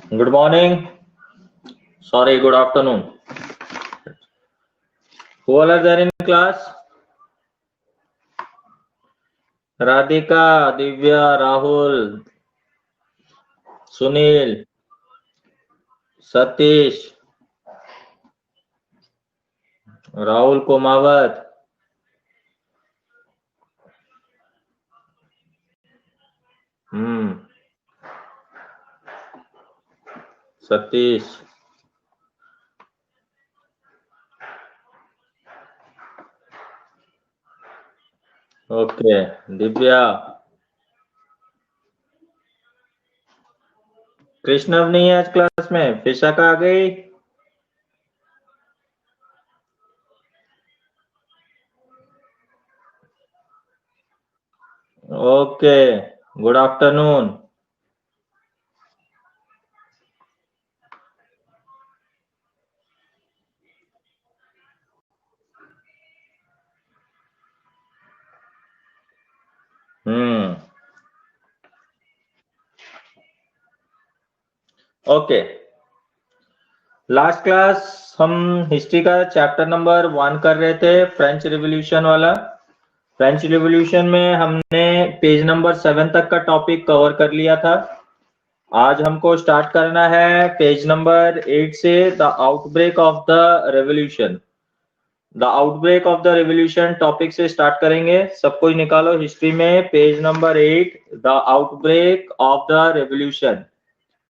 Good morning. Sorry, good afternoon. Who all are there in class? Radhika, Divya, Rahul, Sunil, Satish, Rahul Kumawat. Satish. Okay. Divya. कृष्णव नहीं है आज class में. फिशा आ गई. Okay. Good afternoon. Okay. Last class हम history का chapter number 1 कर रहे थे, फ्रेंच रिवॉल्यूशन वाला. फ्रेंच रिवॉल्यूशन में हमने पेज नंबर 7 तक का टॉपिक कवर कर लिया था. आज हमको स्टार्ट करना है पेज नंबर 8 से, the outbreak of the revolution. The outbreak of the revolution topic से स्टार्ट करेंगे. सब कोई निकालो हिस्ट्री में page number 8, the outbreak of the revolution.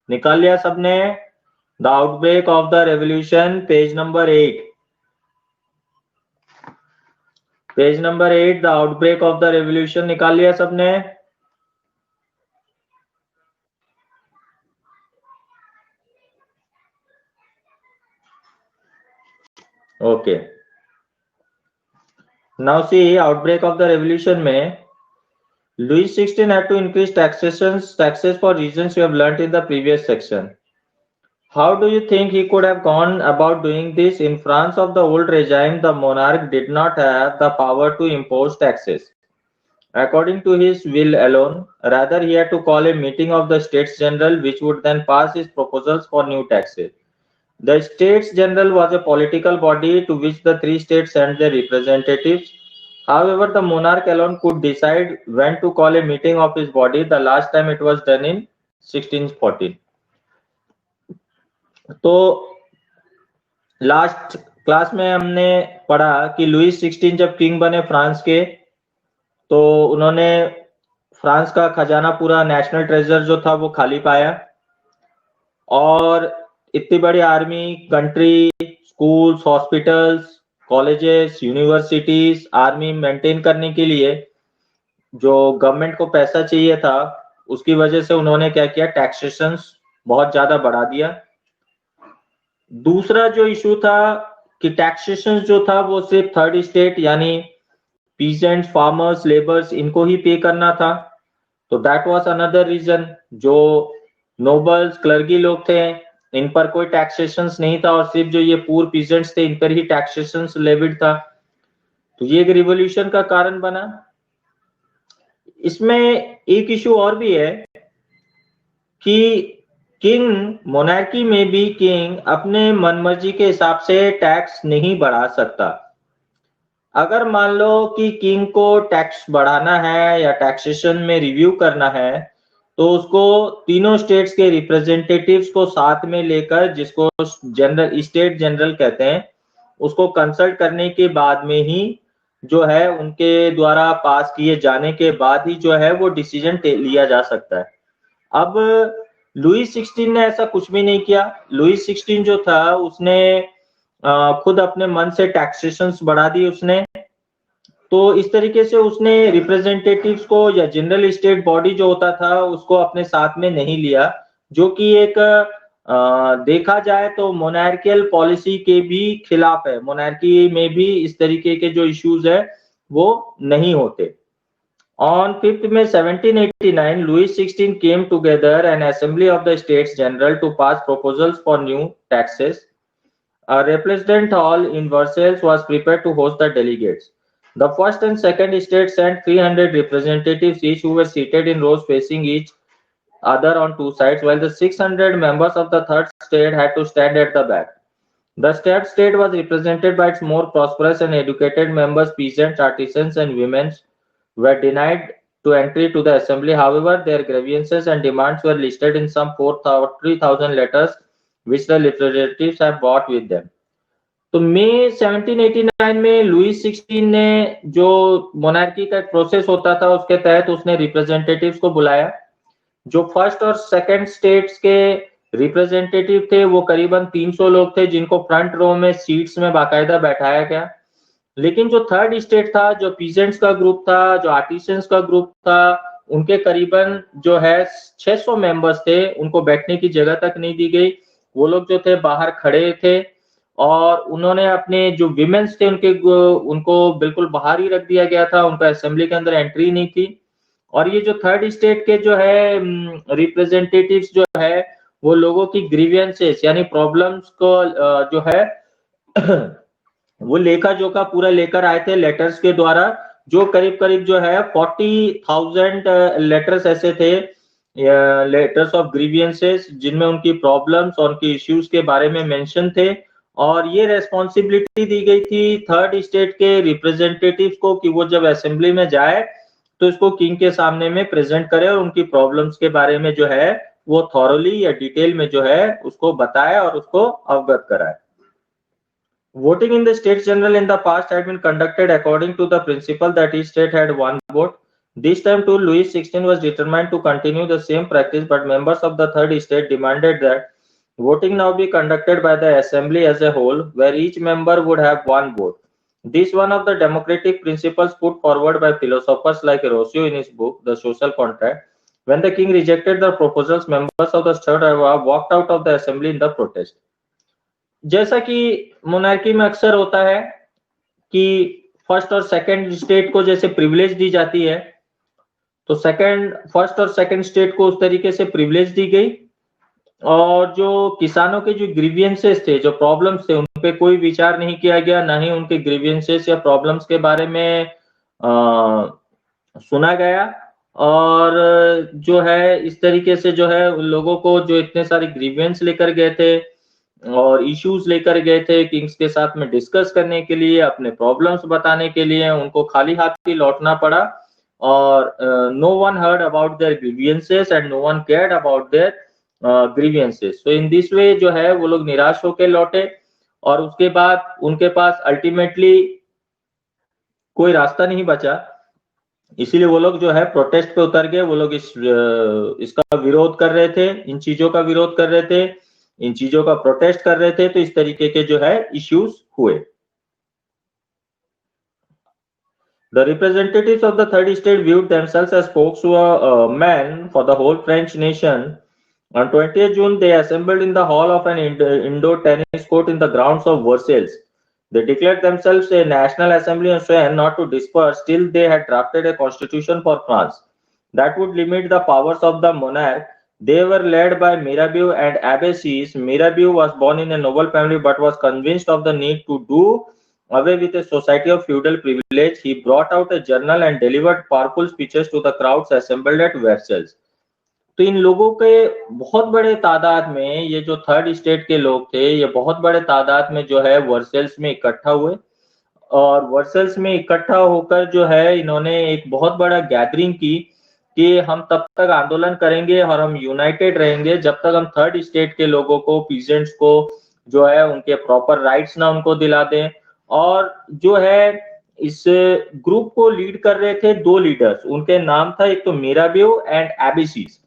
निकाल लिया सबने? The outbreak of the revolution, page number 8. Page number 8, the outbreak of the revolution निकाल लिया सबने? Okay. Now see, outbreak of the revolution में Louis XVI had to increase taxes for reasons we have learnt in the previous section. How do you think he could have gone about doing this? In France of the old regime, the monarch did not have the power to impose taxes according to his will alone. Rather, he had to call a meeting of the States General, which would then pass his proposals for new taxes. The States General was a political body to which the three states sent their representatives. However, the monarch alone could decide when to call a meeting of his body. The last time it was done in 1614. तो last class में हमने पढ़ा कि Lewis 16 जब king बने France के, तो उन्होंने फ्रांस का खजाना पूरा नेशनल ट्रेजर जो था वो खाली पाया, और इतनी बड़ी army, country, schools, hospitals, colleges, universities, army maintain करने के लिए जो गवर्नमेंट को पैसा चाहिए था, उसकी वजह से उन्होंने क्या किया, टैक्सेशन बहुत ज्यादा बढ़ा दिया. दूसरा जो इशू था कि टैक्सेशन जो था वो सिर्फ थर्ड स्टेट यानी पीजेंट, फार्मर्स, लेबर्स, इनको ही पे करना था. तो दैट वाज अनदर रीजन. जो नोबल्स, क्लर्गी लोग थे, इन पर कोई टैक्सेशन नहीं था, और सिर्फ जो ये पुअर पीजेंट्स थे इन पर ही टैक्सेशन लेविड था. तो ये एक रिवॉल्यूशन का कारण बना. इसमें एक इशू और भी है कि किंग, मोनार्की में भी किंग अपने मनमर्जी के हिसाब से टैक्स नहीं बढ़ा सकता. अगर मान लो कि किंग को टैक्स बढ़ाना है या टैक्सेशन में रिव्यू करना है, तो उसको तीनों स्टेट्स के रिप्रेजेंटेटिव्स को साथ में लेकर, जिसको जनरल, स्टेट जनरल कहते हैं, उसको कंसल्ट करने के बाद में ही जो है, उनके द्वारा पास किए जाने के बाद ही जो है वो डिसीजन लिया जा सकता है. अब लुईस 16 ने ऐसा कुछ भी नहीं किया. लुईस 16 जो था उसने खुद अपने मन से टैक्सेशन बढ़ा दी उसने. तो इस तरीके से उसने रिप्रेजेंटेटिव्स को या जनरल स्टेट बॉडी जो होता था उसको अपने साथ में नहीं लिया, जो कि एक देखा जाए तो मोनार्कियल पॉलिसी के भी खिलाफ है. मोनार्की में भी इस तरीके के जो इश्यूज है वो नहीं होते. On 5th May 1789, Louis XVI came together an assembly of the States General to pass proposals for new taxes. A representative hall in Versailles was prepared to host the delegates. The first and second states sent 300 representatives each, who were seated in rows facing each other on two sides, while the 600 members of the third state had to stand at the back. The third state was represented by its more prosperous and educated members. Peasants, artisans, and women were denied to entry to the assembly. However, their grievances and demands were listed in some 3,000 letters which the representatives have brought with them. तो मई 1789 में Lewis 16 ने जो monarchy का एक process होता था उसके तहत उसने रिप्रेजेंटेटिव्स को बुलाया. जो फर्स्ट और सेकंड स्टेट्स के रिप्रेजेंटेटिव थे वो करीबन 300 लोग थे जिनको फ्रंट रो में सीट्स में बाकायदा बैठाया गया. लेकिन जो थर्ड स्टेट था, जो पीजेंट्स का ग्रुप था, जो आर्टिसंस का ग्रुप था, उनके करीबन जो है 600 मेंबर्स थे, उनको बैठने की जगह तक नहीं दी गई. वो लोग जो थे बाहर खड़े थे और उन्होंने अपने जो विमेन्स थे उनको बिल्कुल बाहर ही रख दिया गया था. उनको असेंबली के अंदर एंट्री नहीं थी. और ये जो थर्ड स्टेट के जो है रिप्रेजेंटेटिव्स जो है वो लोगों की ग्रीवियंसेस यानी प्रॉब्लम्स को जो है वो लेखा जोखा पूरा लेकर आए थे लेटर्स के द्वारा. जो करीब करीब जो है 40,000 लेटर्स ऐसे थे, लेटर्स ऑफ ग्रीवियंसेस, जिनमें उनकी प्रॉब्लम्स और उनकी इश्यूज के बारे में मेंशन थे. और ये रेस्पॉन्सिबिलिटी दी गई थी थर्ड स्टेट के रिप्रेजेंटेटिव्स को कि वो जब असेंबली में जाए तो इसको किंग के सामने में प्रेजेंट करे और उनकी प्रॉब्लम्स के बारे में जो है वो थॉरली या डिटेल में जो है उसको बताए और उसको अवगत कराए. Voting in the States General in the past had been conducted according to the principle that each state had one vote. This time too, Louis XVI was determined to continue the same practice, but members of the third state demanded that voting now be conducted by the assembly as a whole, where each member would have one vote. This one of the democratic principles put forward by philosophers like Rousseau in his book, The Social Contract. When the king rejected the proposals, members of the third walked out of the assembly in the protest. जैसा कि monarchy में अक्सर होता है कि first और second state को जैसे प्रिविलेज दी जाती है, तो फर्स्ट और सेकंड स्टेट को उस तरीके से प्रिविलेज दी गई. और जो किसानों के जो ग्रीवियंसेस थे, जो प्रॉब्लम्स थे, उन पे कोई विचार नहीं किया गया, ना ही उनके ग्रीवियंसेस या प्रॉब्लम्स के बारे में सुना गया. और जो है इस तरीके से जो है उन लोगों को जो इतने सारे ग्रीवियंस लेकर गए थे और इश्यूज लेकर गए थे किंग्स के साथ में डिस्कस करने के लिए, अपने प्रॉब्लम्स बताने के लिए, उनको खाली हाथ ही लौटना पड़ा. और no one heard about their grievances and no one cared about their grievances. So in this way जो है वो लोग निराश होकर लौटे और उसके बाद उनके पास अल्टीमेटली कोई रास्ता नहीं बचा. इसीलिए वो लोग जो है प्रोटेस्ट पे उतर गए. वो लोग इसका विरोध कर रहे थे, इन चीजों का विरोध कर रहे थे, इन चीजों का प्रोटेस्ट कर रहे थे. तो इस तरीके के जो है इश्यूज हुए. The representatives of the third state viewed themselves as spokesmen for the whole French nation. On 20th June, they assembled in the hall of an indoor tennis court in the grounds of Versailles. They declared themselves a national assembly and swore not to disperse till they had drafted a constitution for France that would limit the powers of the monarch. They were led by Mirabeau and Abbassies. Mirabeau was born in a noble family but was convinced of the need to do away with a society of feudal privilege. He brought out a journal and delivered powerful speeches to the crowds assembled at Versailles. तो इन लोगों के बहुत बड़े तादाद में, ये जो third state के लोग थे, ये बहुत बड़े तादाद में जो है वर्सेल्स में इकट्ठा हुए. और वर्सेल्स में इकट्ठा होकर जो है इन्होंने एक बहुत बड़ा गैदरिंग की कि हम तब तक आंदोलन करेंगे और हम यूनाइटेड रहेंगे जब तक हम थर्ड स्टेट के लोगों को, पीजेंट्स को जो है उनके प्रॉपर राइट्स ना उनको दिला दें. और जो है इस ग्रुप को लीड कर रहे थे दो लीडर्स. उनके नाम था एक तो मिराबियो एंड एबिसीज.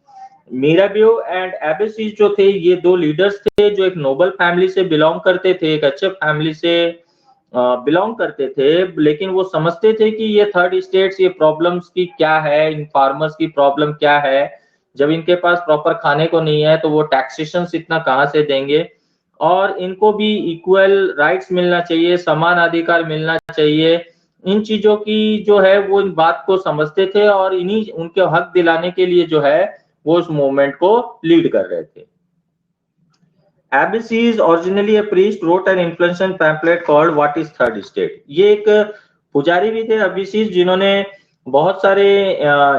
मिराबियो एंड एबिसीज जो थे ये दो लीडर्स थे जो एक नोबल फैमिली से बिलोंग करते थे, एक अच्छे फैमिली से बिलोंग करते थे. लेकिन वो समझते थे कि ये थर्ड स्टेट्स, ये प्रॉब्लम्स की क्या है, इन फार्मर्स की प्रॉब्लम क्या है. जब इनके पास प्रॉपर खाने को नहीं है तो वो टैक्सेशन इतना कहाँ से देंगे. और इनको भी इक्वल राइट्स मिलना चाहिए, समान अधिकार मिलना चाहिए. इन चीजों की जो है वो इन बात को समझते थे और इन्हीं उनके हक दिलाने के लिए जो है वो उस मूवमेंट को लीड कर रहे थे. Abbassies, originally a priest, wrote an influential pamphlet called What is Third State. ये एक पुजारी भी थे अबिसीज जिन्होंने बहुत सारे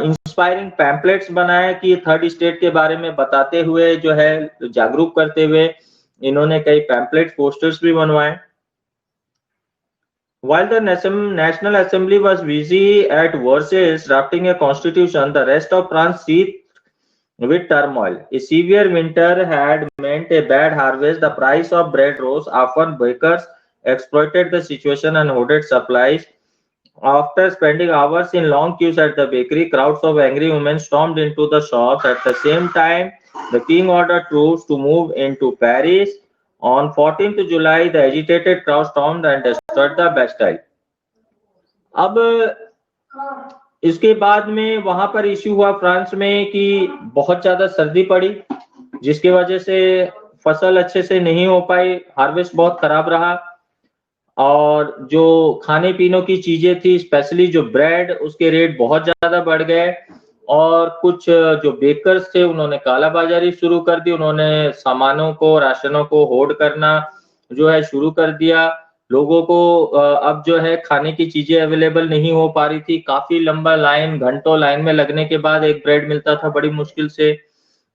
इंस्पायरिंग पैम्पलेट्स बनाए कि थर्ड स्टेट के बारे में बताते हुए जो है जागरूक करते हुए इन्होंने कई पैम्पलेट पोस्टर्स भी बनवाए। While the National Assembly was busy at Versailles drafting a constitution, the rest of France seethed with turmoil. A severe winter had meant a bad harvest. The price of bread rose. Often bakers exploited the situation and hoarded supplies. After spending hours in long queues at the bakery, crowds of angry women stormed into the shops. At the same time, the king ordered troops to move into Paris. On 14th July, the agitated crowd stormed and destroyed the Bastille. अब इसके बाद में वहां पर issue हुआ France में कि बहुत ज्यादा सर्दी पड़ी, जिसकी वजह से फसल अच्छे से नहीं हो पाई, हार्वेस्ट बहुत खराब रहा और जो खाने पीने की चीजें थी स्पेशली जो ब्रेड उसके रेट बहुत ज्यादा बढ़ गए और कुछ जो बेकर्स थे उन्होंने कालाबाजारी शुरू कर दी। उन्होंने सामानों को राशनों को होर्ड करना जो है शुरू कर दिया। लोगों को अब जो है खाने की चीजें अवेलेबल नहीं हो पा रही थी। काफी लंबा लाइन, घंटों लाइन में लगने के बाद एक ब्रेड मिलता था बड़ी मुश्किल से।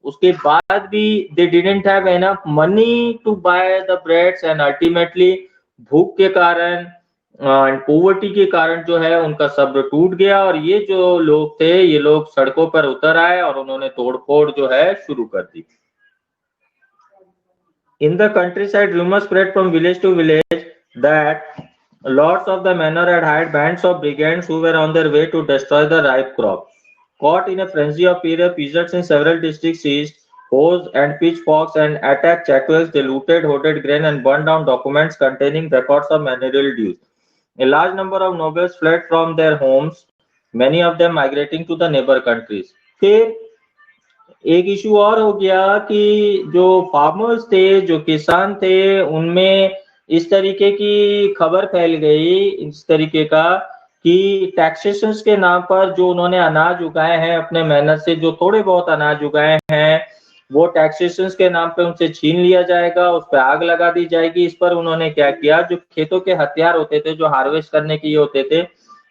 उसके बाद भी they didn't have enough money to buy the breads and ultimately भूख के कारण एंड पोवर्टी के कारण जो है उनका सब्र टूट गया और ये जो लोग थे ये लोग सड़कों पर उतर आए और उन्होंने तोड़फोड़ जो है शुरू कर दी। In the countryside, rumors spread from village to village that lords of the manor had hired bands of brigands who were on their way to destroy the ripe crop. Caught in a frenzy of fear, peasants in several districts seized hoes and pitchforks and attacked Chatuels. They looted, hoarded grain, and burned down documents containing records of manorial dues. A large number of nobles fled from their homes, many of them migrating to the neighbor countries. फिर एक issue और हो गया कि जो farmers थे, जो किसान थे, उनमें इस तरीके की खबर फैल गई इस तरीके का कि टैक्सेशन के नाम पर जो उन्होंने अनाज उगाए हैं अपने मेहनत से, जो थोड़े बहुत अनाज उगाए हैं वो टैक्सेशन के नाम पे उनसे छीन लिया जाएगा, उस पर आग लगा दी जाएगी। इस पर उन्होंने क्या किया, जो खेतों के हथियार होते थे जो हार्वेस्ट करने के लिए होते थे,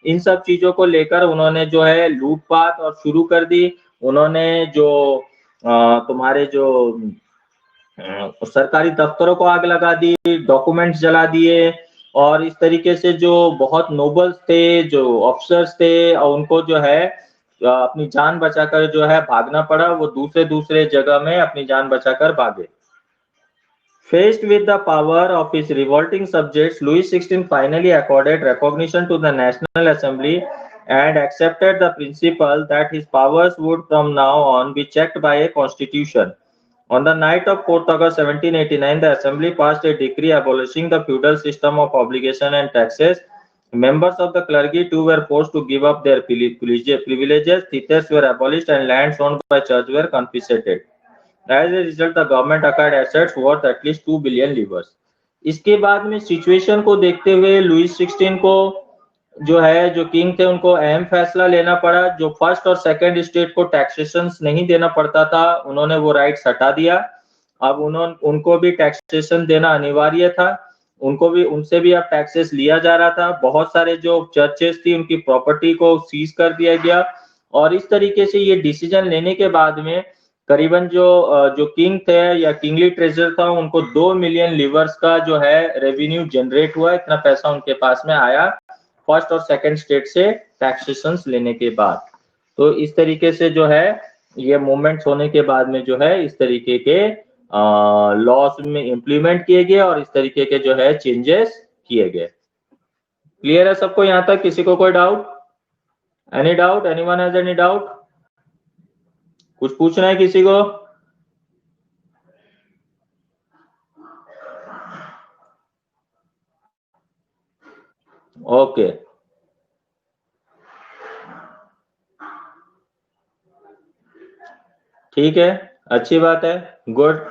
इन सब चीजों को लेकर उन्होंने जो है लूटपाट और शुरू कर दी। उन्होंने जो तुम्हारे जो सरकारी दफ्तरों को आग लगा दी, डॉक्यूमेंट्स जला दिए और इस तरीके से जो बहुत नोबल्स थे, जो ऑफिसर्स थे और उनको जो है अपनी जान बचाकर जो है भागना पड़ा। वो दूसरे दूसरे जगह में अपनी जान बचाकर भागे। Faced with the power of his revolting subjects, Louis XVI finally accorded recognition to the National Assembly and accepted the principle that his powers would from now on be checked by a constitution. On the night of 4th August 1789, the Assembly passed a decree abolishing the feudal system of obligation and taxes. Members of the clergy too were forced to give up their privileges. Theatres were abolished and lands owned by church were confiscated. As a result, the government acquired assets worth at least 2 billion livres. इसके बाद में situation को देखते हुए Lewis 16 को जो है जो किंग थे उनको अहम फैसला लेना पड़ा। जो फर्स्ट और सेकंड स्टेट को टैक्सेशन नहीं देना पड़ता था उन्होंने वो राइट्स हटा दिया। अब उनको भी टैक्सेशन देना अनिवार्य था, उनको भी उनसे भी अब टैक्सेस लिया जा रहा था। बहुत सारे जो चर्चेस थी उनकी प्रॉपर्टी को सीज कर दिया गया और इस तरीके से ये डिसीजन लेने के बाद में करीबन जो किंग थे या किंगली ट्रेजर था उनको 2 मिलियन लिवर्स का जो है रेवेन्यू जनरेट हुआ। इतना पैसा उनके पास में आया फर्स्ट और सेकंड स्टेट से टैक्सेशन लेने के बाद। तो इस तरीके से जो है ये मूवमेंट्स होने के बाद में जो है इस तरीके के लॉस में इंप्लीमेंट किए गए और इस तरीके के जो है चेंजेस किए गए। क्लियर है सबको यहाँ तक? किसी को कोई doubt? Any doubt? Anyone has any doubt? कुछ पूछना है किसी को? ओके ठीक है, अच्छी बात है, गुड।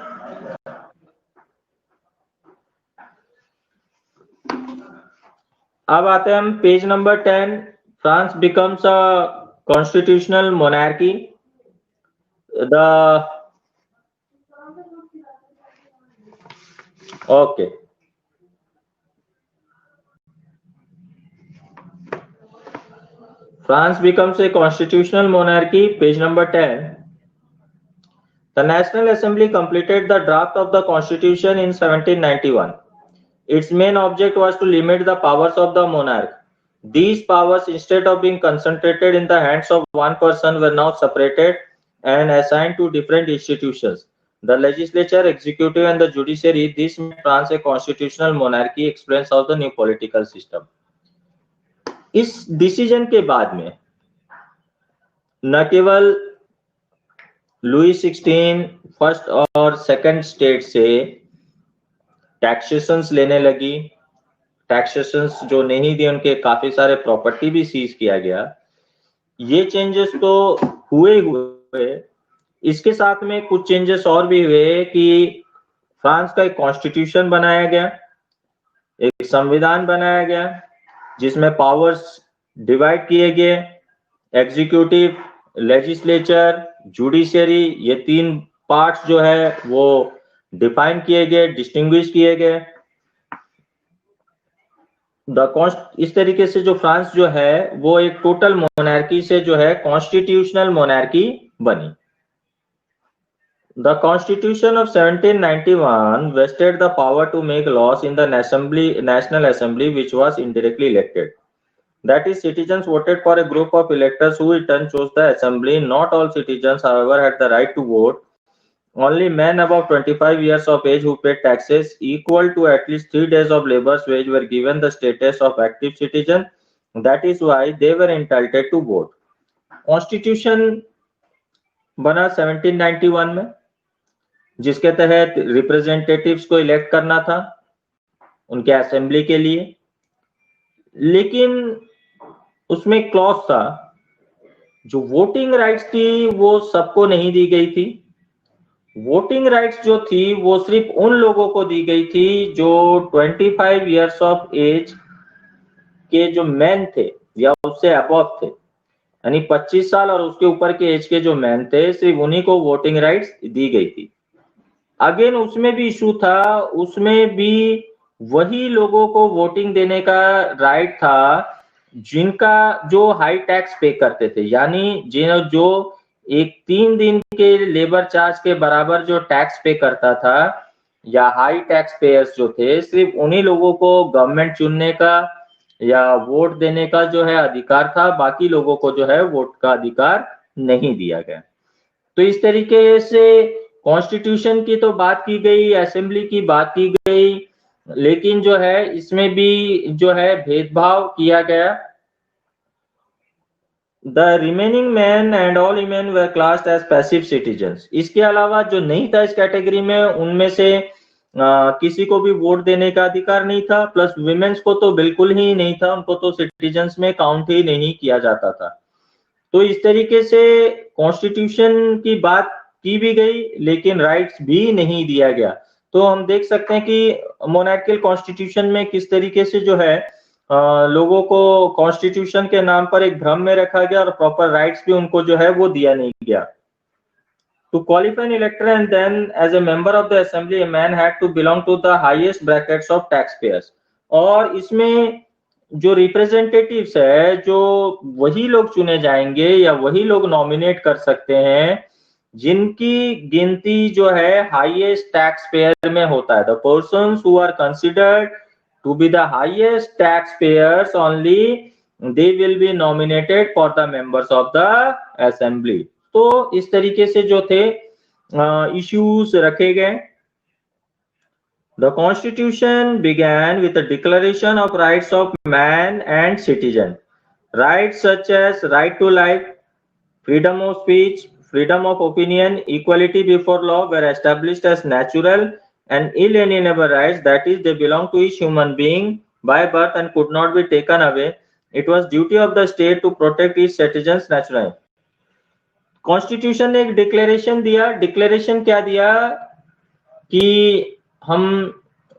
अब आते हैं हम page number 10। France becomes a constitutional monarchy. The okay France becomes a constitutional monarchy, page number 10. The National Assembly completed the draft of the Constitution in 1791. Its main object was to limit the powers of the monarch. These powers, instead of being concentrated in the hands of one person, were now separated and assigned to different institutions. The legislature, executive, and the judiciary. This made France a constitutional monarchy. Explains how the new political system. इस decision के बाद में न केवल Louis 16 first और second state से taxations लेने लगी। टैक्सेशंस जो नहीं दिए उनके काफी सारे प्रॉपर्टी भी सीज किया गया। ये चेंजेस तो हुए। इसके साथ में कुछ चेंजेस और भी हुए कि फ्रांस का एक कॉन्स्टिट्यूशन बनाया गया, एक संविधान बनाया गया जिसमें पावर्स डिवाइड किए गए। एग्जीक्यूटिव, लेजिस्लेचर, जुडिशियरी, ये 3 पार्ट्स जो है वो डिफाइन किए गए, डिस्टिंग्विश किए गए। इस तरीके से जो फ्रांस जो है वो एक टोटल मोनार्की से जो है कॉन्स्टिट्यूशनल मोनार्की बनी। The Constitution of 1791 vested the power to make laws in the National Assembly, which was indirectly elected. That is, citizens voted for a group of electors who in turn chose the assembly. Not all citizens, however, had the right to vote. Only men above 25 years of age who paid taxes equal to at least 3 days of labor's wage were given the status of active citizen. That is why they were entitled to vote. Constitution बना 1791 में, जिसके तहत representatives को elect करना था उनके assembly के लिए। लेकिन उसमें क्लॉज था, जो वोटिंग राइट्स थी वो सबको नहीं दी गई थी। वोटिंग राइट्स जो थी वो सिर्फ उन लोगों को दी गई थी जो 25 इयर्स ऑफ एज के जो मैन थे या उससे अबव थे, यानी 25 साल और उसके ऊपर के एज के जो मैन थे, सिर्फ उन्हीं को वोटिंग राइट्स दी गई थी। अगेन उसमें भी इशू था, उसमें भी वही लोगों को वोटिंग देने का राइट था जिनका जो हाई टैक्स पे करते थे, यानी जो एक 3 दिन के लेबर चार्ज के बराबर जो टैक्स पे करता था या हाई टैक्स पेयर्स जो थे, सिर्फ उन्हीं लोगों को गवर्नमेंट चुनने का या वोट देने का जो है अधिकार था। बाकी लोगों को जो है वोट का अधिकार नहीं दिया गया। तो इस तरीके से कॉन्स्टिट्यूशन की तो बात की गई, असेंबली की बात की गई, लेकिन जो है इसमें भी जो है भेदभाव किया गया। The remaining man and all women were classed as passive citizens. इसके अलावा जो नहीं था इस कैटेगरी में, उनमें से किसी को भी वोट देने का अधिकार नहीं था, प्लस विमेन्स को तो बिल्कुल ही नहीं था, उनको तो सिटीजन्स में काउंट ही नहीं किया जाता था। तो इस तरीके से कॉन्स्टिट्यूशन की बात की भी गई लेकिन राइट्स भी नहीं दिया गया। तो हम देख सकते हैं कि मोनार्कियल कॉन्स्टिट्यूशन में किस तरीके से जो है लोगों को कॉन्स्टिट्यूशन के नाम पर एक भ्रम में रखा गया और प्रॉपर राइट्स भी उनको जो है वो दिया नहीं गया। To qualify an elector and then as a member of the assembly, a man had to belong to the highest brackets of taxpayers. और इसमें जो रिप्रेजेंटेटिव्स है, जो वही लोग चुने जाएंगे या वही लोग नॉमिनेट कर सकते हैं जिनकी गिनती जो है हाईएस्ट टैक्स पेयर में होता है। The persons who are considered to be the highest tax payers only they will be nominated for the members of the assembly. तो इस तरीके से जो थे इश्यूज रखे गए। The Constitution began with a declaration of rights of man and citizen. Rights such as right to life, freedom of speech, freedom of opinion, equality before law were established as natural and inalienable rights. That is, they belong to each human being by birth and could not be taken away. It was duty of the state to protect its citizens naturally. Constitution ने एक declaration दिया। Declaration क्या दिया कि हम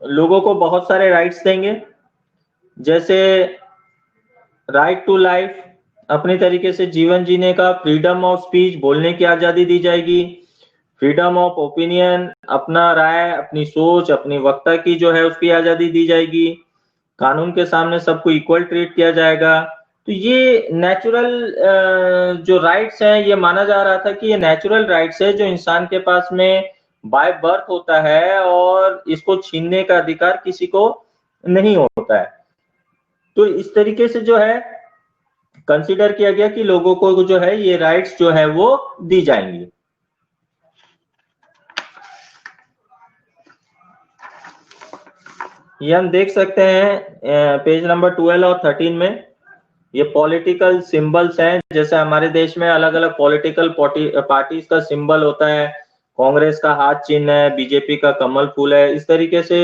लोगों को बहुत सारे राइट्स देंगे, जैसे राइट टू लाइफ, अपने तरीके से जीवन जीने का, फ्रीडम ऑफ स्पीच, बोलने की आजादी दी जाएगी, फ्रीडम ऑफ ओपिनियन, अपना राय, अपनी सोच, अपनी वक्ता की जो है उसकी आजादी दी जाएगी, कानून के सामने सबको इक्वल ट्रीट किया जाएगा। तो ये नेचुरल जो राइट्स हैं, ये माना जा रहा था कि ये नेचुरल राइट्स है जो इंसान के पास में बाय बर्थ होता है और इसको छीनने का अधिकार किसी को नहीं होता है। तो इस तरीके से जो है कंसीडर किया गया कि लोगों को जो है ये राइट्स जो है वो दी जाएंगी। ये हम देख सकते हैं पेज नंबर 12 और 13 में। ये पॉलिटिकल सिंबल्स हैं, जैसे हमारे देश में अलग अलग पॉलिटिकल पार्टीज का सिंबल होता है। कांग्रेस का हाथ चिन्ह है, बीजेपी का कमल फूल है। इस तरीके से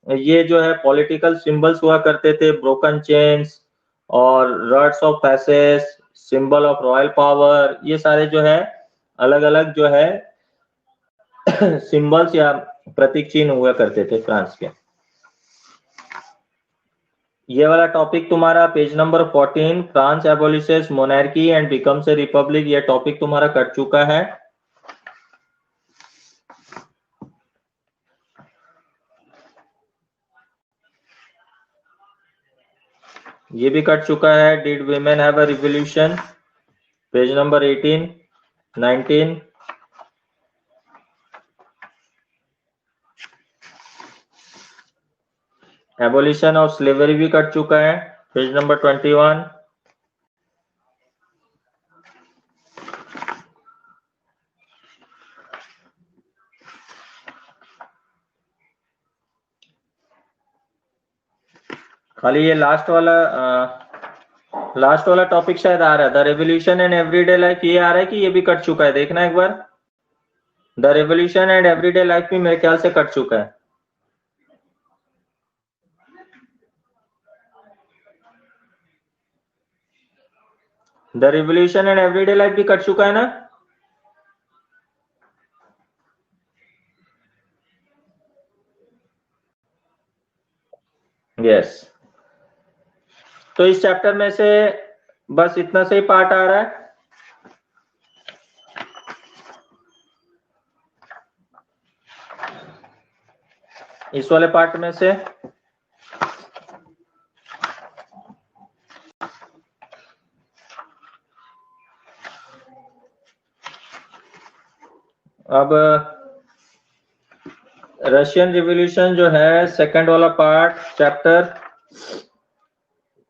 ये जो है पॉलिटिकल सिंबल्स हुआ करते थे। ब्रोकन चेन्स और rods of passage, symbol of royal power, ये सारे जो है अलग अलग जो है सिंबल्स या प्रतीक चिन्ह हुआ करते थे फ्रांस के। ये वाला टॉपिक तुम्हारा page number 14, France abolishes monarchy and becomes a republic, ये टॉपिक तुम्हारा कट चुका है। ये भी कट चुका है। Did women have a revolution, page number 18, 19। Abolition of slavery भी कट चुका है, पेज नंबर 21। खाली ये लास्ट वाला टॉपिक शायद आ रहा है, the revolution and everyday life, ये आ रहा है कि ये भी कट चुका है, देखना एक बार। The revolution and everyday life भी मेरे ख्याल से कट चुका है। The revolution and everyday life भी कट चुका है ना? यस। तो इस चैप्टर में से बस इतना से ही पार्ट आ रहा है। इस वाले पार्ट में से अब रशियन रिवॉल्यूशन जो है सेकंड वाला पार्ट चैप्टर,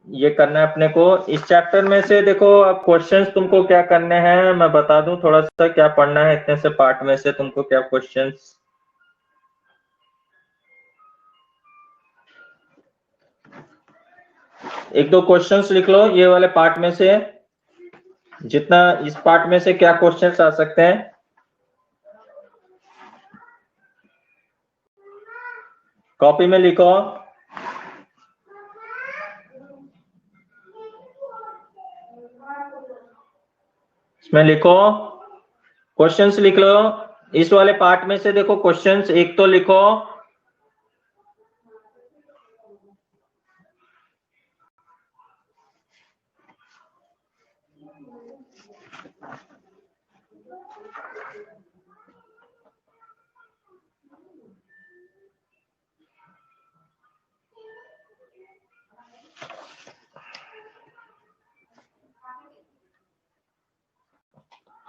ये करना है अपने को। इस चैप्टर में से देखो अब क्वेश्चंस तुमको क्या करने हैं मैं बता दूं थोड़ा सा, क्या पढ़ना है इतने से पार्ट में से तुमको क्या क्वेश्चंस। एक दो क्वेश्चंस लिख लो ये वाले पार्ट में से, जितना इस पार्ट में से क्या क्वेश्चंस आ सकते हैं। कॉपी में लिखो, इसमें लिखो, क्वेश्चंस लिख लो। इस वाले पार्ट में से देखो क्वेश्चंस एक तो लिखो।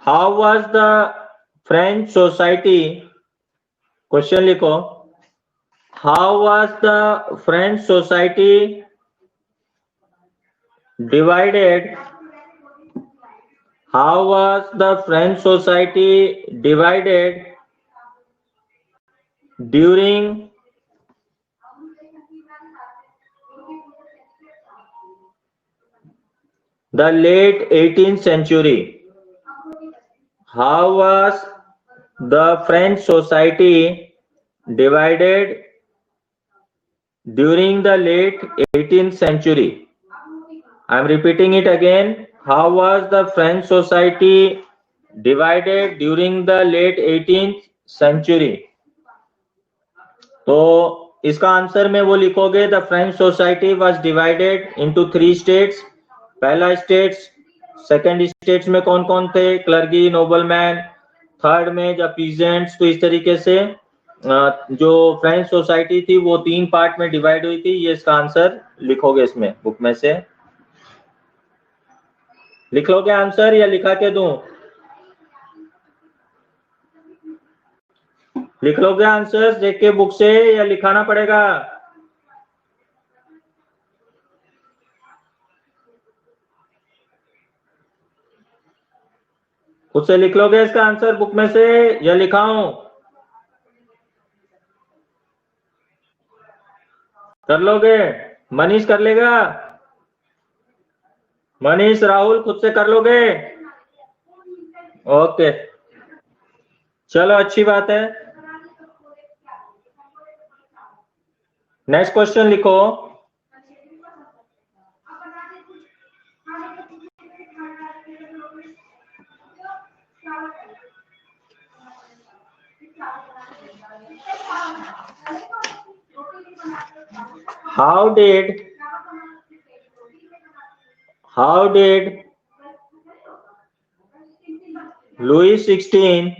How was the French society? Question लिखो। How was the French society divided? How was the French society divided during the late 18th century? How was the French society divided during the late 18th century? I am repeating it again. How was the French society divided during the late 18th century? तो इसका answer में वो लिखोगे, the French society was divided into 3 states. पहला states, second states में कौन कौन थे? Clergy, nobleman. थर्ड में द पीजेंट्स। तो इस तरीके से जो फ्रेंच सोसाइटी थी वो 3 पार्ट में डिवाइड हुई थी। ये इसका आंसर लिखोगे इसमें बुक में से। लिख लोगे आंसर या लिखा के दूं? लिख लोगे आंसर देख के बुक से या लिखाना पड़ेगा? खुद से लिख लोगे इसका आंसर बुक में से या लिखाऊं? कर लोगे? मनीष कर लेगा? मनीष, राहुल खुद से कर लोगे? ओके, चलो अच्छी बात है। नेक्स्ट क्वेश्चन लिखो। How did Louis XVI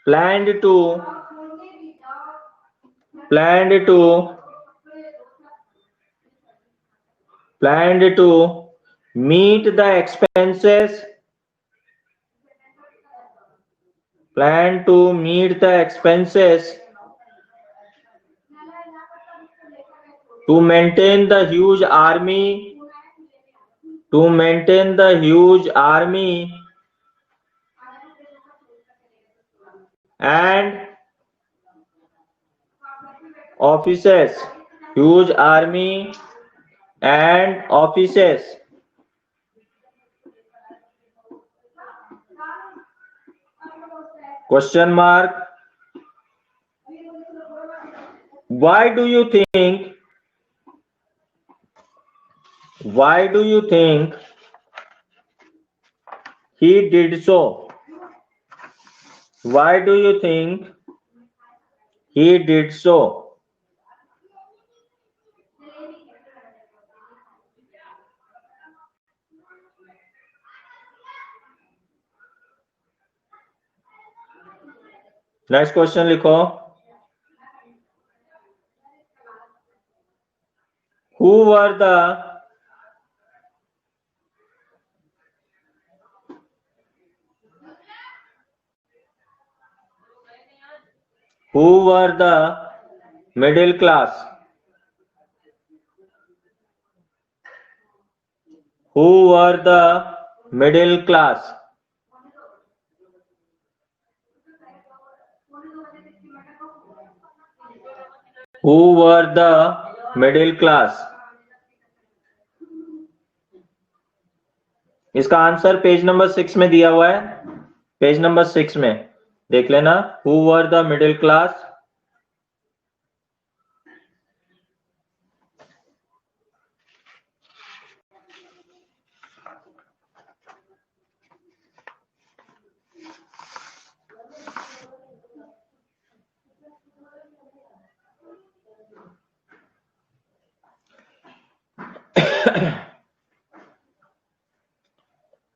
planned to meet the expenses to maintain the huge army and offices. Question mark. Why do you think he did so? Why do you think he did so? Next question लिखो। Who were the middle class? Who were the middle class? Who were the middle class? इसका answer page number 6 में दिया हुआ है। Page number 6 में देख लेना। Who were the middle class?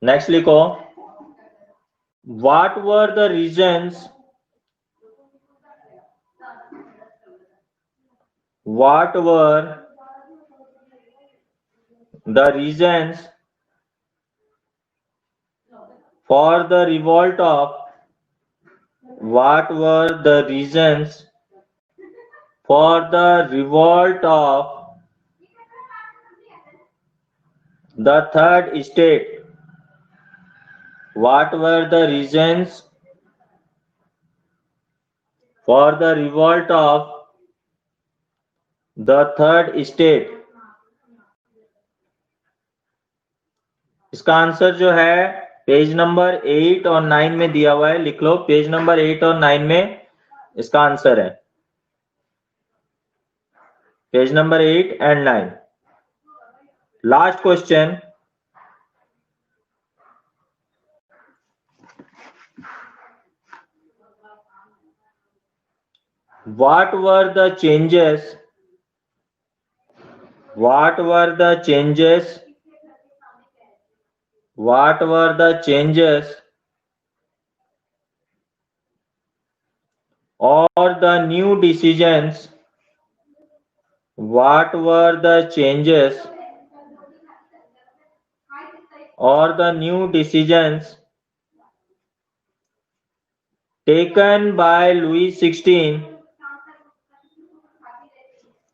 Next लिखो। What were the reasons for the revolt of the third estate? What were the reasons for the revolt of the third estate? इसका answer जो है page number 8 और 9 में दिया हुआ है। लिख लो, पेज नंबर 8 और 9 में इसका आंसर है। Page number 8 and 9। Last question. What were the changes or the new decisions? What were the changes or the new decisions taken by Louis XVI?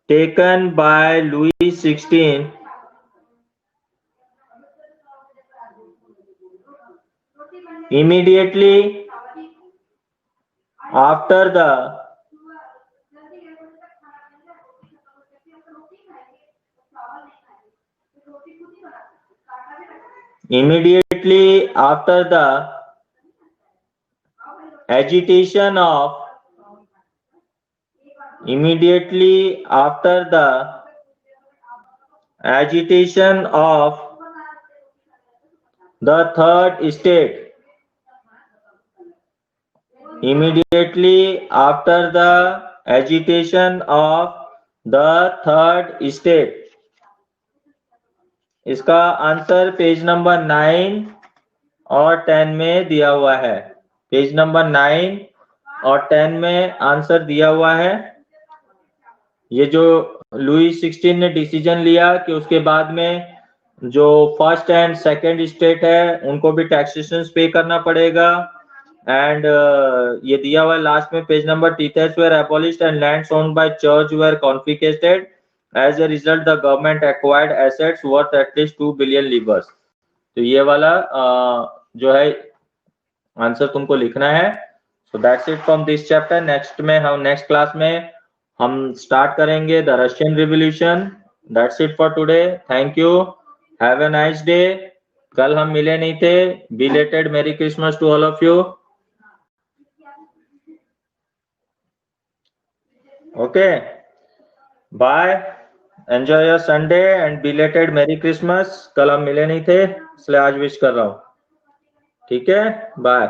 Taken by Louis XVI immediately after the agitation of the third state. Immediately after the agitation of the third state. इसका answer page number 9 और 10 में दिया हुआ है। Page number 9 और 10 में answer दिया हुआ है। ये जो लुई 16 ने डिसीजन लिया कि उसके बाद में जो फर्स्ट एंड सेकंड स्टेट है उनको भी टैक्सेशन पे करना पड़ेगा। एंड ये दिया हुआ है लास्ट में page number 30 were abolished and lands owned by church were confiscated. As a result, the government acquired assets worth at least 2 billion livres. तो ये वाला जो है आंसर तुमको लिखना है। So that's it from this chapter. Next class में हम स्टार्ट करेंगे the Russian revolution. That's it for today. Thank you. Have a nice day. कल हम मिले नहीं थे। Belated Merry Christmas to all of you. Okay. Bye. Enjoy your Sunday and belated Merry Christmas. कल हम मिले नहीं थे इसलिए आज विश कर रहा हूँ। ठीक है, बाय।